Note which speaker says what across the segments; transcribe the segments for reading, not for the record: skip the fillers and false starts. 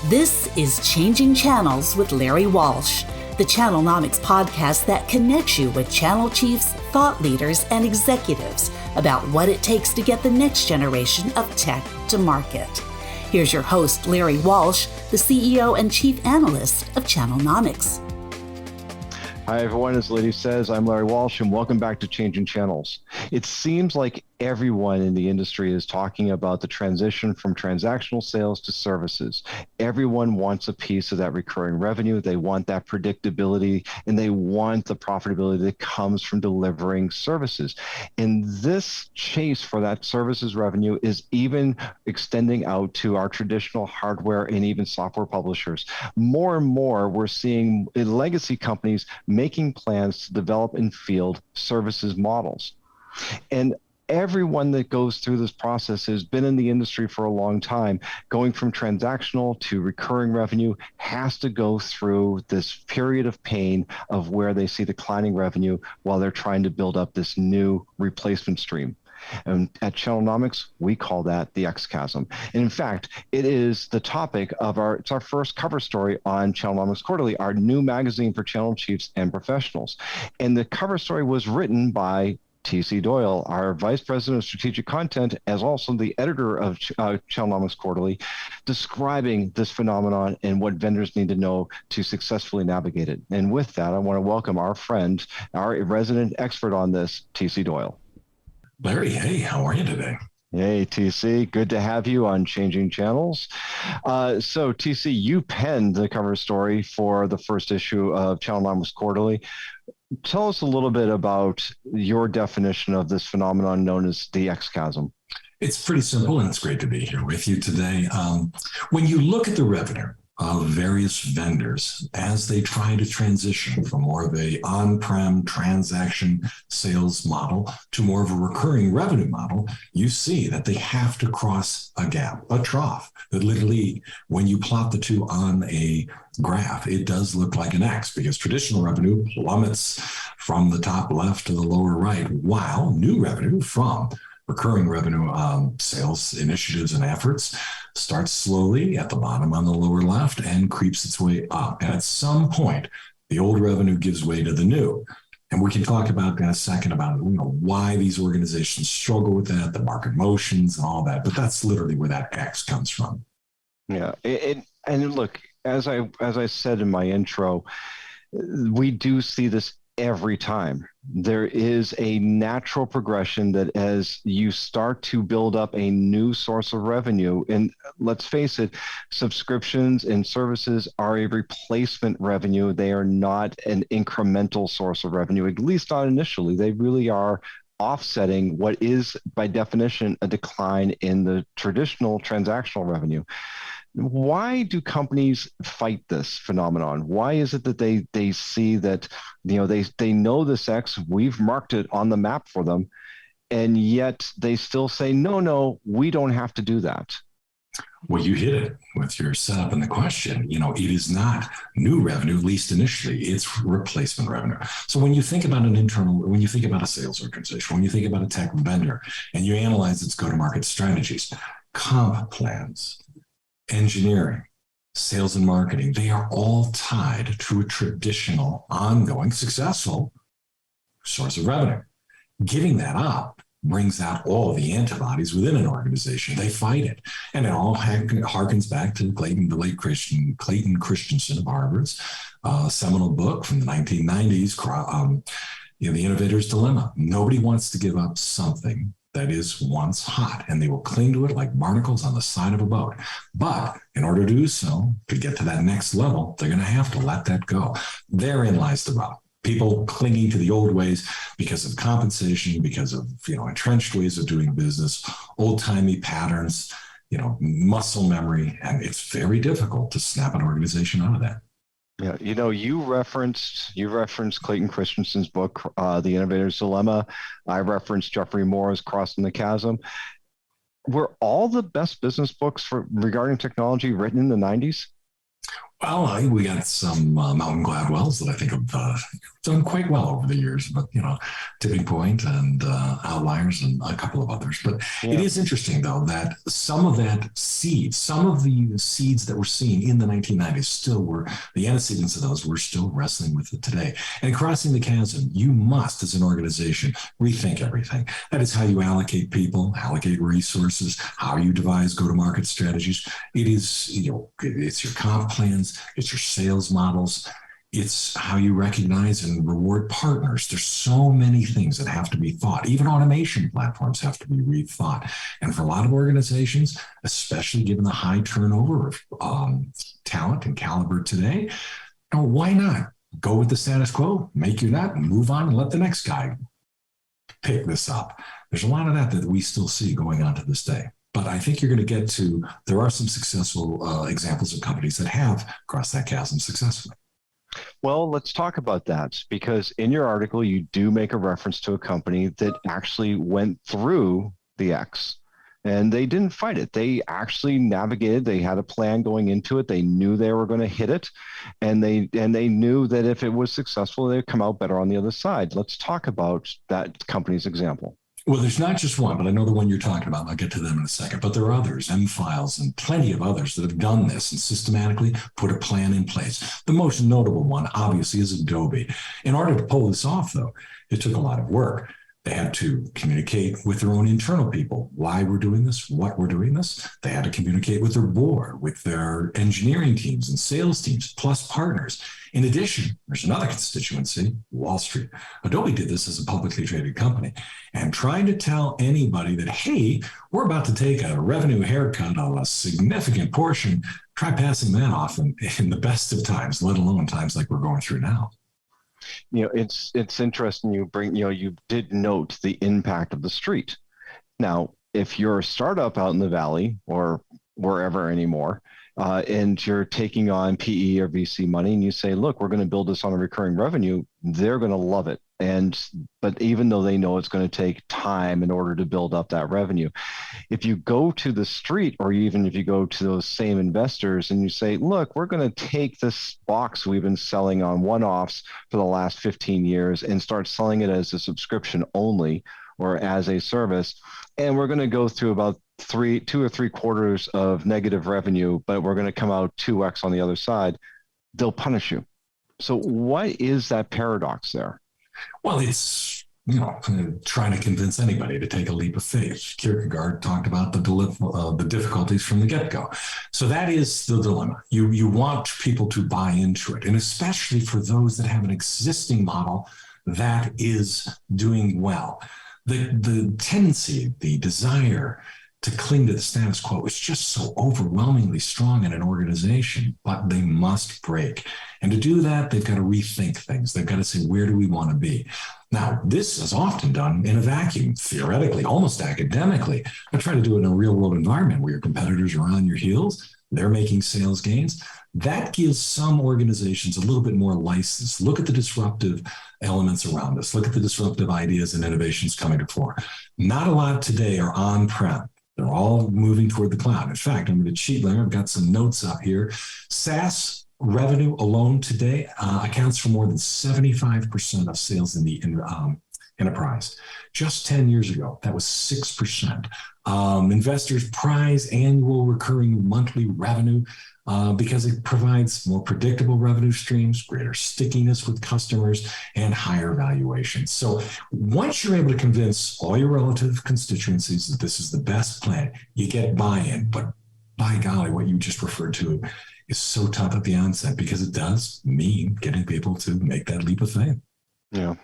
Speaker 1: This is Changing Channels with Larry Walsh, the Channelnomics podcast that connects you with channel chiefs, thought leaders, and executives about what it takes to get the next generation of tech to market. Here's your host, Larry Walsh, the CEO and Chief Analyst of Channelnomics.
Speaker 2: Hi, everyone. As the lady says, I'm Larry Walsh, and welcome back to Changing Channels. It seems like everyone in the industry is talking about the transition from transactional sales to services. Everyone wants a piece of that recurring revenue. They want that predictability, and they want the profitability that comes from delivering services. And this chase for that services revenue is even extending out to our traditional hardware and even software publishers. More and more, we're seeing legacy companies making plans to develop and field services models. And everyone that goes through this process has been in the industry for a long time. Going from transactional to recurring revenue has to go through this period of pain of where they see declining revenue while they're trying to build up this new replacement stream. And at Channelnomics, we call that the X-Chasm. And in fact, it is the topic of it's our first cover story on Channelnomics Quarterly, our new magazine for channel chiefs and professionals. And the cover story was written by TC Doyle, our Vice President of Strategic Content, as also the editor of Channelnomics Quarterly, describing this phenomenon and what vendors need to know to successfully navigate it. And with that, I want to welcome our friend, our resident expert on this, TC Doyle.
Speaker 3: Larry, hey, how are you today?
Speaker 2: Hey, TC, good to have you on Changing Channels. So, TC, you penned the cover story for the first issue of Channelnomics Quarterly. Tell us a little bit about your definition of this phenomenon known as the X-Chasm.
Speaker 3: It's pretty simple, and it's great to be here with you today. When you look at the revenue of various vendors as they try to transition from more of a on-prem transaction sales model to more of a recurring revenue model, you see that they have to cross a gap, a trough, that literally, when you plot the two on a graph, it does look like an X, because traditional revenue plummets from the top left to the lower right, while new revenue from recurring revenue sales initiatives and efforts starts slowly at the bottom on the lower left and creeps its way up. And at some point, the old revenue gives way to the new. And we can talk about in a second about why these organizations struggle with that, the market motions and all that. But that's literally where that X comes from.
Speaker 2: Yeah. And look, as I said in my intro, we do see this every time. There is a natural progression that as you start to build up a new source of revenue, and let's face it, subscriptions and services are a replacement revenue. They are not an incremental source of revenue, at least not initially. They really are offsetting what is, by definition, a decline in the traditional transactional revenue. Why do companies fight this phenomenon? Why is it that they see that, they know this X, we've marked it on the map for them, and yet they still say, no, we don't have to do that?
Speaker 3: Well, you hit it with your setup and the question. It is not new revenue, at least initially. It's replacement revenue. So when you think about when you think about a sales organization, when you think about a tech vendor, and you analyze its go-to-market strategies, comp plans, engineering, sales and marketing, they are all tied to a traditional, ongoing, successful source of revenue. Giving that up brings out all the antibodies within an organization. They fight it. And it all harkens back to the late Clayton Christensen of Harvard's seminal book from the 1990s, The Innovator's Dilemma. Nobody wants to give up something that is once hot, and they will cling to it like barnacles on the side of a boat. But in order to do so, to get to that next level, they're going to have to let that go. Therein lies the rub. People clinging to the old ways because of compensation, because of entrenched ways of doing business, old-timey patterns, muscle memory, and it's very difficult to snap an organization out of that.
Speaker 2: Yeah, you referenced Clayton Christensen's book, The Innovator's Dilemma. I referenced Jeffrey Moore's Crossing the Chasm. Were all the best business books regarding technology written in the 90s?
Speaker 3: Well, we got some Mountain Gladwells that I think have done quite well over the years, but Tipping Point and Outliers and a couple of others. But It is interesting, though, that some of the seeds that were seen in the 1990s still were, the antecedents of those, we're still wrestling with it today. And crossing the chasm, you must, as an organization, rethink everything. That is how you allocate people, allocate resources, how you devise go-to-market strategies. It is, it's your comp plans, it's your sales models, it's how you recognize and reward partners. There's so many things that have to be thought. Even automation platforms have to be rethought. And for a lot of organizations, especially given the high turnover of talent and caliber today, why not go with the status quo, make your nut, and move on and let the next guy pick this up? There's a lot of that we still see going on to this day. But I think you're going to get to, there are some successful examples of companies that have crossed that chasm successfully.
Speaker 2: Well, let's talk about that, because in your article, you do make a reference to a company that actually went through the X, and they didn't fight it. They actually navigated. They had a plan going into it. They knew they were going to hit it, and they knew that if it was successful, they'd come out better on the other side. Let's talk about that company's example.
Speaker 3: Well, there's not just one, but I know the one you're talking about. I'll get to them in a second. But there are others, M-Files and plenty of others that have done this and systematically put a plan in place. The most notable one, obviously, is Adobe. In order to pull this off, though, it took a lot of work. They had to communicate with their own internal people, why we're doing this, what we're doing this. They had to communicate with their board, with their engineering teams and sales teams, plus partners. In addition, there's another constituency, Wall Street. Adobe did this as a publicly traded company, and trying to tell anybody that, hey, we're about to take a revenue haircut of a significant portion, try passing that off in the best of times, let alone times like we're going through now.
Speaker 2: It's interesting you did note the impact of the street. Now, if you're a startup out in the Valley or wherever anymore, and you're taking on PE or VC money, and you say, look, we're going to build this on a recurring revenue, they're going to love it. But even though they know it's going to take time in order to build up that revenue, if you go to the street, or even if you go to those same investors and you say, look, we're going to take this box we've been selling on one-offs for the last 15 years and start selling it as a subscription only or as a service, and we're going to go through about 2 or 3 quarters of negative revenue, but we're going to come out 2x on the other side, they'll punish you. So what is that paradox there?
Speaker 3: Well, it's, trying to convince anybody to take a leap of faith. Kierkegaard talked about the difficulties from the get-go. So that is the dilemma. You want people to buy into it, and especially for those that have an existing model that is doing well. The tendency, the desire to cling to the status quo is just so overwhelmingly strong in an organization, but they must break. And to do that, they've got to rethink things. They've got to say, where do we want to be? Now, this is often done in a vacuum, theoretically, almost academically. But try to do it in a real world environment where your competitors are on your heels, they're making sales gains. That gives some organizations a little bit more license. Look at the disruptive elements around us. Look at the disruptive ideas and innovations coming to fore. Not a lot today are on-prem. They're all moving toward the cloud. In fact, I'm going to cheat, Larry. I've got some notes up here. SaaS revenue alone today accounts for more than 75% of sales in the enterprise. Just 10 years ago, that was 6%. Investors prize annual recurring monthly revenue because it provides more predictable revenue streams, greater stickiness with customers, and higher valuations. So once you're able to convince all your relative constituencies that this is the best plan, you get buy-in. But by golly, what you just referred to is so tough at the onset, because it does mean getting people to make that leap of faith.
Speaker 2: Yeah.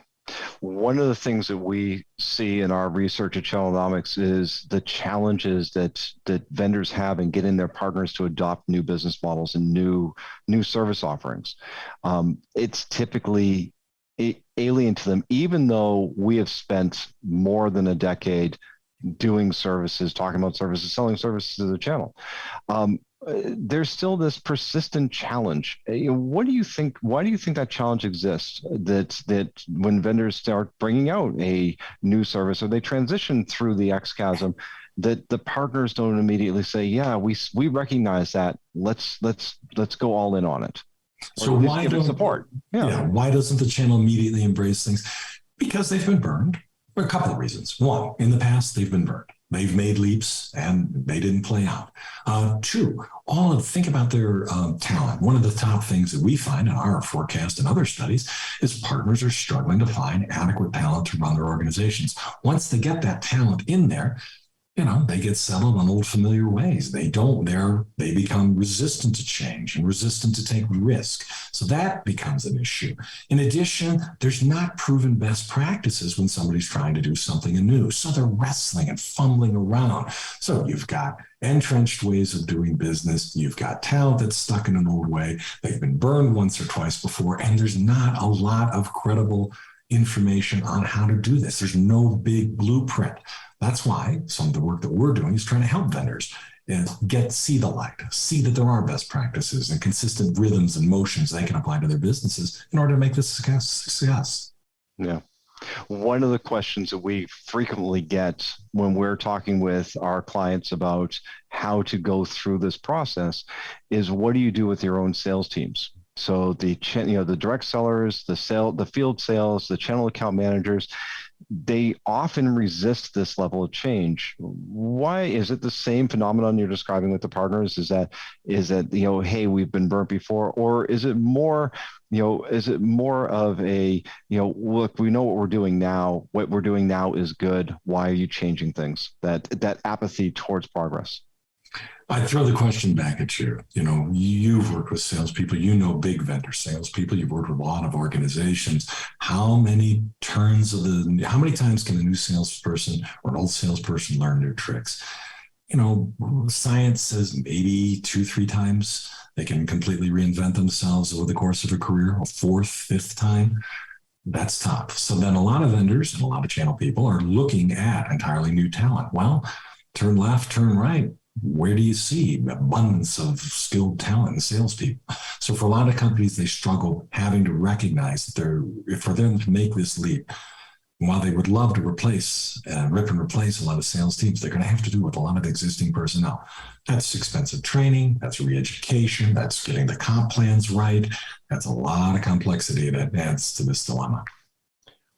Speaker 2: One of the things that we see in our research at Channelnomics is the challenges that vendors have in getting their partners to adopt new business models and new service offerings. It's typically alien to them, even though we have spent more than a decade doing services, talking about services, selling services to the channel. There's still this persistent challenge. What do you think? Why do you think that challenge exists? That when vendors start bringing out a new service, or they transition through the X-Chasm, that the partners don't immediately say, yeah, we recognize that. Let's go all in on it.
Speaker 3: So why
Speaker 2: give it
Speaker 3: don't
Speaker 2: support?
Speaker 3: Yeah, why doesn't the channel immediately embrace things? Because they've been burned for a couple of reasons. One, in the past, they've been burned. They've made leaps and they didn't play out. Two, think about their talent. One of the top things that we find in our forecast and other studies is partners are struggling to find adequate talent to run their organizations. Once they get that talent in there, they get settled on old familiar ways. They become resistant to change and resistant to take risk. So that becomes an issue. In addition, there's not proven best practices when somebody's trying to do something new. So they're wrestling and fumbling around. So you've got entrenched ways of doing business. You've got talent that's stuck in an old way. They've been burned once or twice before, and there's not a lot of credible information on how to do this. There's no big blueprint. That's why some of the work that we're doing is trying to help vendors see the light, see that there are best practices and consistent rhythms and motions they can apply to their businesses in order to make this a success.
Speaker 2: Yeah. One of the questions that we frequently get when we're talking with our clients about how to go through this process is, what do you do with your own sales teams? So the direct sellers, the field sales, the channel account managers, they often resist this level of change. Why is it the same phenomenon you're describing with the partners? Is that hey, we've been burnt before, or is it more of a look, we know what we're doing now. What we're doing now is good. Why are you changing things? That apathy towards progress.
Speaker 3: I throw the question back at you. You've worked with salespeople, big vendor salespeople, you've worked with a lot of organizations. How many times can a new salesperson or an old salesperson learn new tricks? Science says maybe 2-3 times they can completely reinvent themselves over the course of a career. A 4th, 5th time, that's tough. So then a lot of vendors and a lot of channel people are looking at entirely new talent. Well, turn left, turn right. Where do you see abundance of skilled talent and salespeople? So for a lot of companies, they struggle having to recognize that for them to make this leap, while they would love to rip and replace a lot of sales teams, they're going to have to do with a lot of existing personnel. That's expensive training, that's re-education, that's getting the comp plans right. That's a lot of complexity that adds to this dilemma.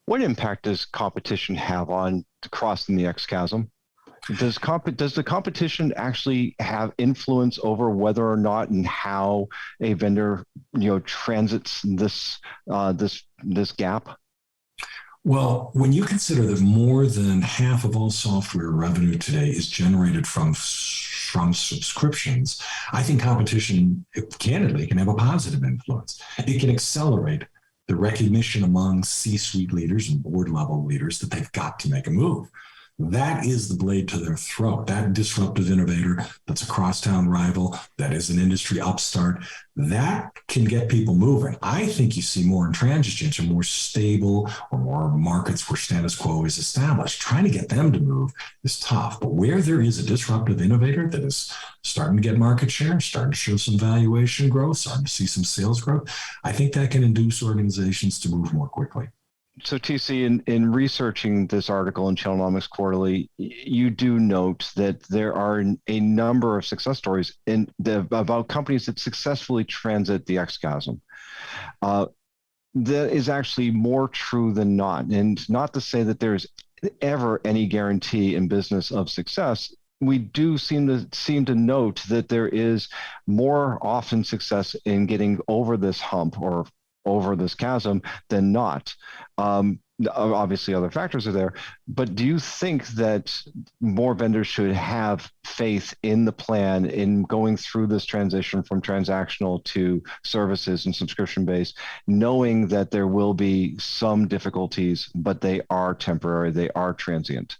Speaker 2: What impact does competition have on crossing the X-Chasm? Does the competition actually have influence over whether or not and how a vendor transits this gap?
Speaker 3: Well, when you consider that more than half of all software revenue today is generated from subscriptions, I think competition, candidly, can have a positive influence. It can accelerate the recognition among C-suite leaders and board-level leaders that they've got to make a move. That is the blade to their throat. That disruptive innovator that's a crosstown rival, that is an industry upstart, that can get people moving. I think you see more intransigence or more stable or more markets where status quo is established. Trying to get them to move is tough. But where there is a disruptive innovator that is starting to get market share, starting to show some valuation growth, starting to see some sales growth, I think that can induce organizations to move more quickly.
Speaker 2: So TC, in researching this article in Channelnomics Quarterly, you do note that there are a number of success stories about companies that successfully transit the X-Chasm. That is actually more true than not. And not to say that there's ever any guarantee in business of success. We do seem to note that there is more often success in getting over this hump or over this chasm than not. Obviously, other factors are there, but do you think that more vendors should have faith in the plan in going through this transition from transactional to services and subscription-based, knowing that there will be some difficulties, but they are temporary, they are transient?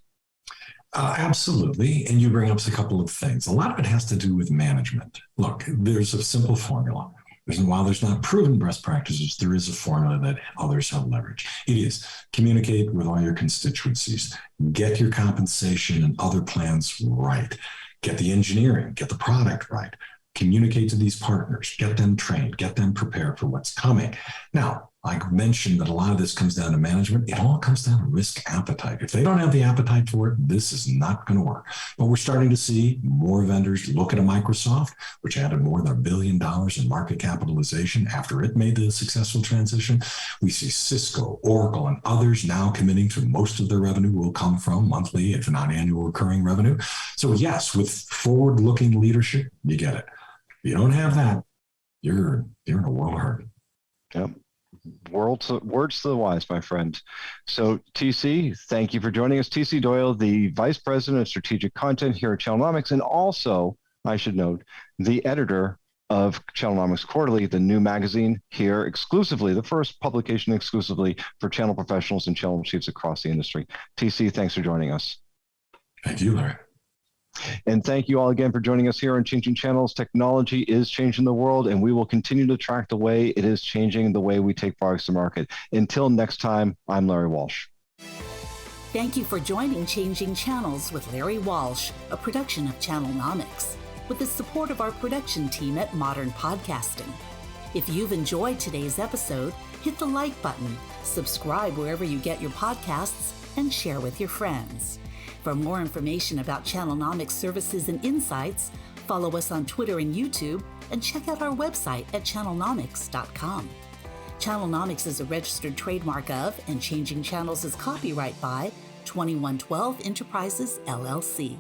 Speaker 3: Absolutely. And you bring up a couple of things. A lot of it has to do with management. Look, there's a simple formula. And while there's not proven best practices, there is a formula that others have leveraged. It is communicate with all your constituencies, get your compensation and other plans right, get the engineering, get the product right, communicate to these partners, get them trained, get them prepared for what's coming. Now, I mentioned that a lot of this comes down to management. It all comes down to risk appetite. If they don't have the appetite for it, this is not going to work. But we're starting to see more vendors look at a Microsoft, which added more than $1 billion in market capitalization after it made the successful transition. We see Cisco, Oracle, and others now committing to most of their revenue will come from monthly, if not annual recurring revenue. So yes, with forward-looking leadership, you get it. If you don't have that, you're in a world of hurt.
Speaker 2: Yep. Words to the wise, my friend. So TC, thank you for joining us. TC Doyle, the Vice President of Strategic Content here at Channelnomics, and also, I should note, the editor of Channelnomics Quarterly, the new magazine here exclusively, the first publication exclusively for channel professionals and channel chiefs across the industry. TC, thanks for joining us.
Speaker 3: Thank you, Larry.
Speaker 2: And thank you all again for joining us here on Changing Channels. Technology is changing the world, and we will continue to track the way it is changing the way we take products to market. Until next time, I'm Larry Walsh.
Speaker 1: Thank you for joining Changing Channels with Larry Walsh, a production of Channelnomics, with the support of our production team at Modern Podcasting. If you've enjoyed today's episode, hit the like button, subscribe wherever you get your podcasts, and share with your friends. For more information about Channelnomics services and insights, follow us on Twitter and YouTube, and check out our website at channelnomics.com. Channelnomics is a registered trademark of, and Changing Channels is copyright by 2112 Enterprises, LLC.